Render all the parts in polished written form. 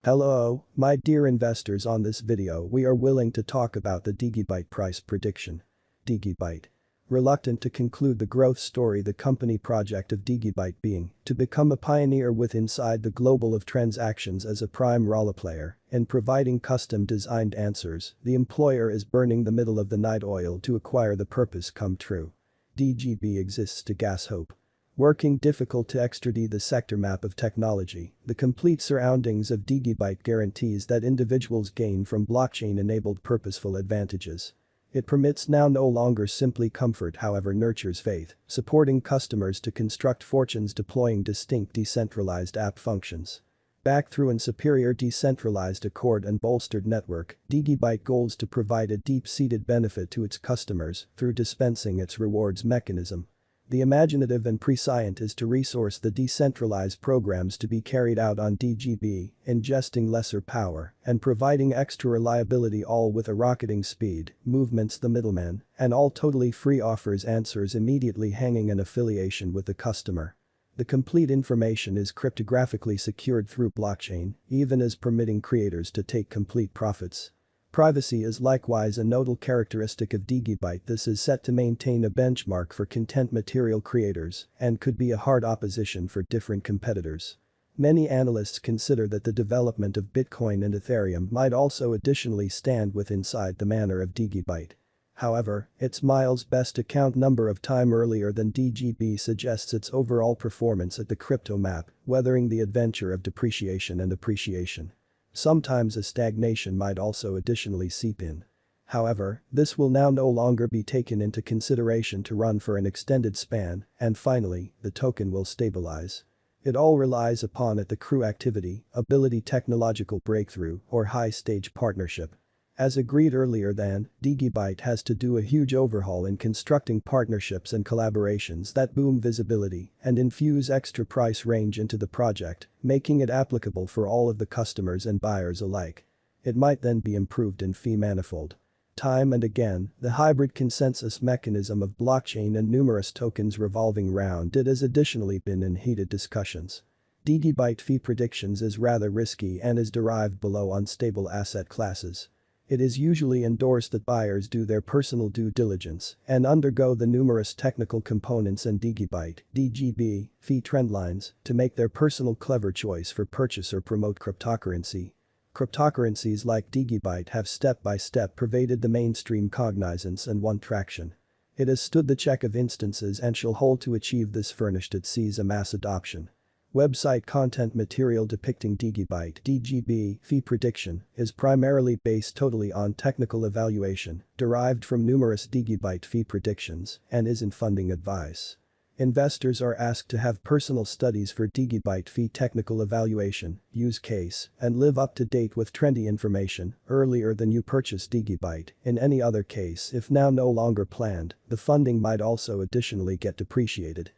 Hello, my dear investors. On this video we are willing to talk about the Digibyte price prediction. Digibyte. Reluctant to conclude the growth story, the company project of Digibyte being to become a pioneer with inside the global of transactions as a prime role player in providing custom designed answers. The employer is burning the middle of the night oil to acquire the purpose come true. DGB exists to gas hope. Working difficult to extradite the sector map of technology, the complete surroundings of Digibyte guarantees that individuals gain from blockchain-enabled purposeful advantages. It permits now no longer simply comfort, however nurtures faith, supporting customers to construct fortunes deploying distinct decentralized app functions. Backed through an superior decentralized accord and bolstered network, Digibyte goals to provide a deep-seated benefit to its customers through dispensing its rewards mechanism. The imaginative and prescient is to resource the decentralized programs to be carried out on DGB, ingesting lesser power and providing extra reliability, all with a rocketing speed, movements the middleman, and all totally free offers answers immediately hanging an affiliation with the customer. The complete information is cryptographically secured through blockchain, even as permitting creators to take complete profits. Privacy is likewise a nodal characteristic of Digibyte. This is set to maintain a benchmark for content material creators and could be a hard opposition for different competitors. Many analysts consider that the development of Bitcoin and Ethereum might also additionally stand with inside the manner of Digibyte. However, its miles best account number of time earlier than DGB suggests its overall performance at the crypto map, weathering the adventure of depreciation and appreciation. Sometimes a stagnation might also additionally seep in. However, this will now no longer be taken into consideration to run for an extended span, and finally, the token will stabilize. It all relies upon the crew activity, ability, technological breakthrough, or high-stage partnership. As agreed earlier, Digibyte has to do a huge overhaul in constructing partnerships and collaborations that boom visibility and infuse extra price range into the project, making it applicable for all of the customers and buyers alike. It might then be improved in fee manifold. Time and again, the hybrid consensus mechanism of blockchain and numerous tokens revolving round it has additionally been in heated discussions. Digibyte fee predictions is rather risky and is derived below unstable asset classes. It is usually endorsed that buyers do their personal due diligence and undergo the numerous technical components and Digibyte (DGB) fee trendlines to make their personal clever choice for purchase or promote cryptocurrency. Cryptocurrencies like Digibyte have step-by-step pervaded the mainstream cognizance and won traction. It has stood the check of instances and shall hold to achieve this furnished it sees a mass adoption. Website content material depicting Digibyte (DGB) fee prediction is primarily based totally on technical evaluation derived from numerous Digibyte fee predictions and isn't funding advice. Investors are asked to have personal studies for Digibyte fee technical evaluation, use case, and live up to date with trendy information earlier than you purchase Digibyte. In any other case, if now no longer planned, the funding might also additionally get depreciated.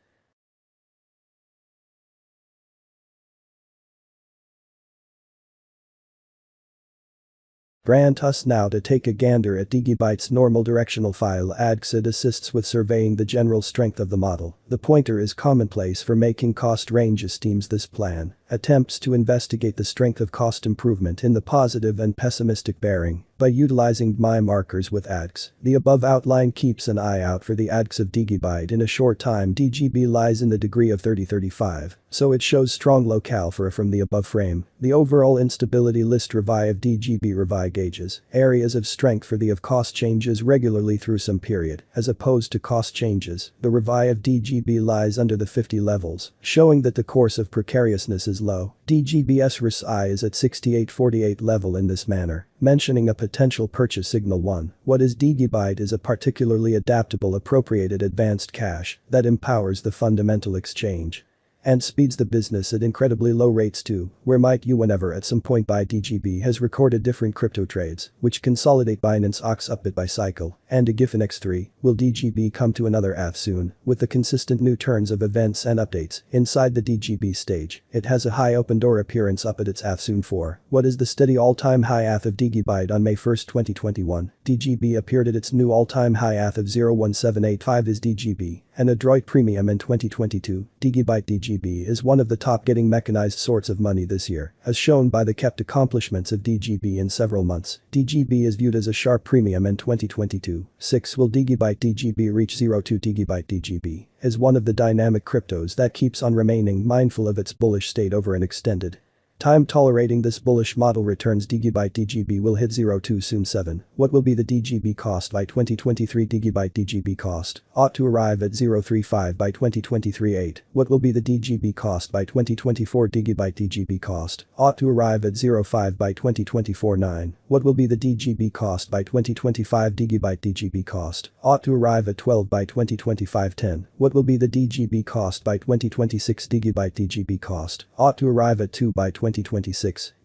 Grant us now to take a gander at Digibyte's normal directional file ADX. It assists with surveying the general strength of the model. The pointer is commonplace for making cost range esteems. This plan attempts to investigate the strength of cost improvement in the positive and pessimistic bearing by utilizing MI markers with ADX. The above outline keeps an eye out for the ADX of Digibyte. In a short time DGB lies in the degree of 30-35, so it shows strong locale for from the above frame. The overall instability list revi of DGB revi gauges areas of strength for the of cost changes regularly through some period as opposed to cost changes. The revi of DGB lies under the 50 levels, showing that the course of precariousness is low. DGB's RSI is at 68-48 level in this manner, mentioning a potential purchase signal 1. What is Digibyte is a particularly adaptable appropriated advanced cache that empowers the fundamental exchange and speeds the business at incredibly low rates too. Where might you whenever at some point by DGB has recorded different crypto trades which consolidate Binance Ox up bit by cycle and a Giffen X3. Will DGB come to another AF soon with the consistent new turns of events and updates inside the DGB stage? It has a high open door appearance up at its AF soon 4. What is the steady all-time high AF of Digibyte on May 1, 2021? DGB appeared at its new all-time high AF of 0.1785 is DGB an adroit premium in 2022, Digibyte DGB is one of the top getting mechanized sorts of money this year, as shown by the kept accomplishments of DGB in several months. DGB is viewed as a sharp premium in 2022. 6. Will Digibyte DGB reach 02? Digibyte DGB is one of the dynamic cryptos that keeps on remaining mindful of its bullish state over an extended time. Tolerating this bullish model returns, Digibyte DGB will hit 02 soon. 7. What will be the DGB cost by 2023? Digibyte DGB cost ought to arrive at 0.35 by 2023. 8. What will be the DGB cost by 2024? Digibyte DGB cost ought to arrive at 0.5 by 2024. 9. What will be the DGB cost by 2025? Digibyte DGB cost ought to arrive at 12 by 2025. 10. What will be the DGB cost by 2026? Digibyte DGB cost ought to arrive at 2 by 2026.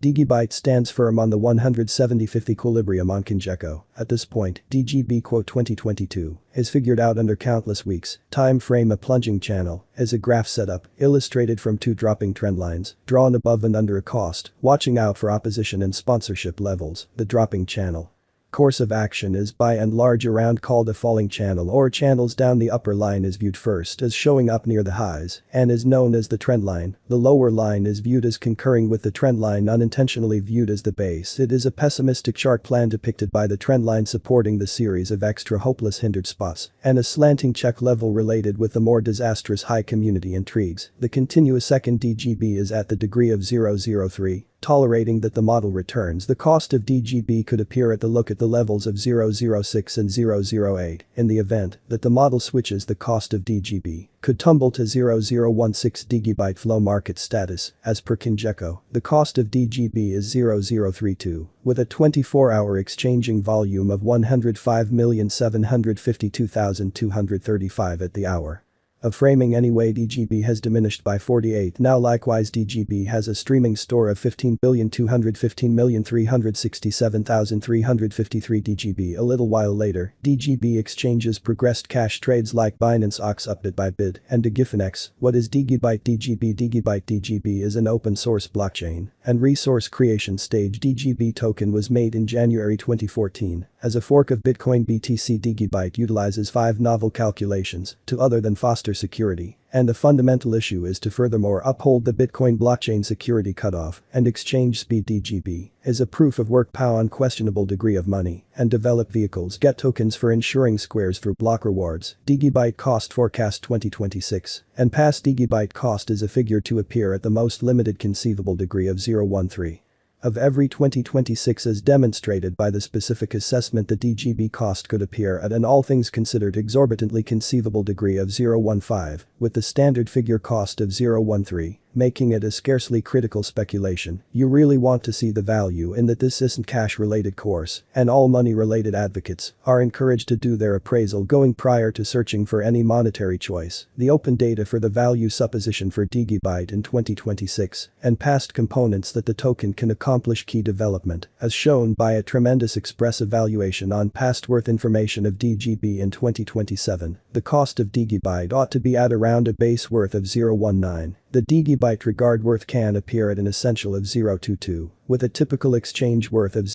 Digibyte stands firm on the 175th equilibrium on Kinjeko. At this point, DGB 2022 is figured out under countless weeks. Time frame: a plunging channel is a graph setup illustrated from two dropping trend lines drawn above and under a cost, watching out for opposition and sponsorship levels. The dropping channel course of action is by and large around called a falling channel, or channels down. The upper line is viewed first as showing up near the highs and is known as the trend line. The lower line is viewed as concurring with the trend line, unintentionally viewed as the base. It is a pessimistic chart plan depicted by the trend line supporting the series of extra hopeless hindered spots and a slanting check level related with the more disastrous high. Community intrigues. The continuous second DGB is at the degree of 0.03. Tolerating that the model returns, the cost of DGB could appear at the look at the levels of 0.06 and 0.08. In the event that the model switches, the cost of DGB could tumble to 0.016. Digibyte flow market status. As per Kinjeko, the cost of DGB is 0.032, with a 24-hour exchanging volume of 105,752,235 at the hour of framing. Anyway, DGB has diminished by 48 now. Likewise, DGB has a streaming store of 15,215,367,353 DGB. A little while later, DGB exchanges progressed cash trades like Binance Ox upbit by Bid and Digifinex. What is Digibyte DGB? Digibyte DGB is an open source blockchain and resource creation stage. DGB token was made in January 2014 as a fork of Bitcoin BTC. Digibyte utilizes 5 novel calculations to other than foster security, and the fundamental issue is to furthermore uphold the Bitcoin blockchain security cutoff and exchange speed. DGB is a proof of work POW unquestionable degree of money and develop vehicles get tokens for ensuring squares through block rewards. Digibyte cost forecast 2026 and past. Digibyte cost is a figure to appear at the most limited conceivable degree of 0.13 of every 2026, as demonstrated by the specific assessment. The DGB cost could appear at an all things considered exorbitantly conceivable degree of 0.15, with the standard figure cost of 0.13, making it a scarcely critical speculation. You really want to see the value in that this isn't cash related course, and all money related advocates are encouraged to do their appraisal going prior to searching for any monetary choice. The open data for the value supposition for Digibyte in 2026 and past components that the token can accomplish key development, as shown by a tremendous expressive valuation on past worth information of DGB in 2027. The cost of Digibyte ought to be at around a base worth of 0.19. The Digibyte regard worth can appear at an essential of 0.22, with a typical exchange worth of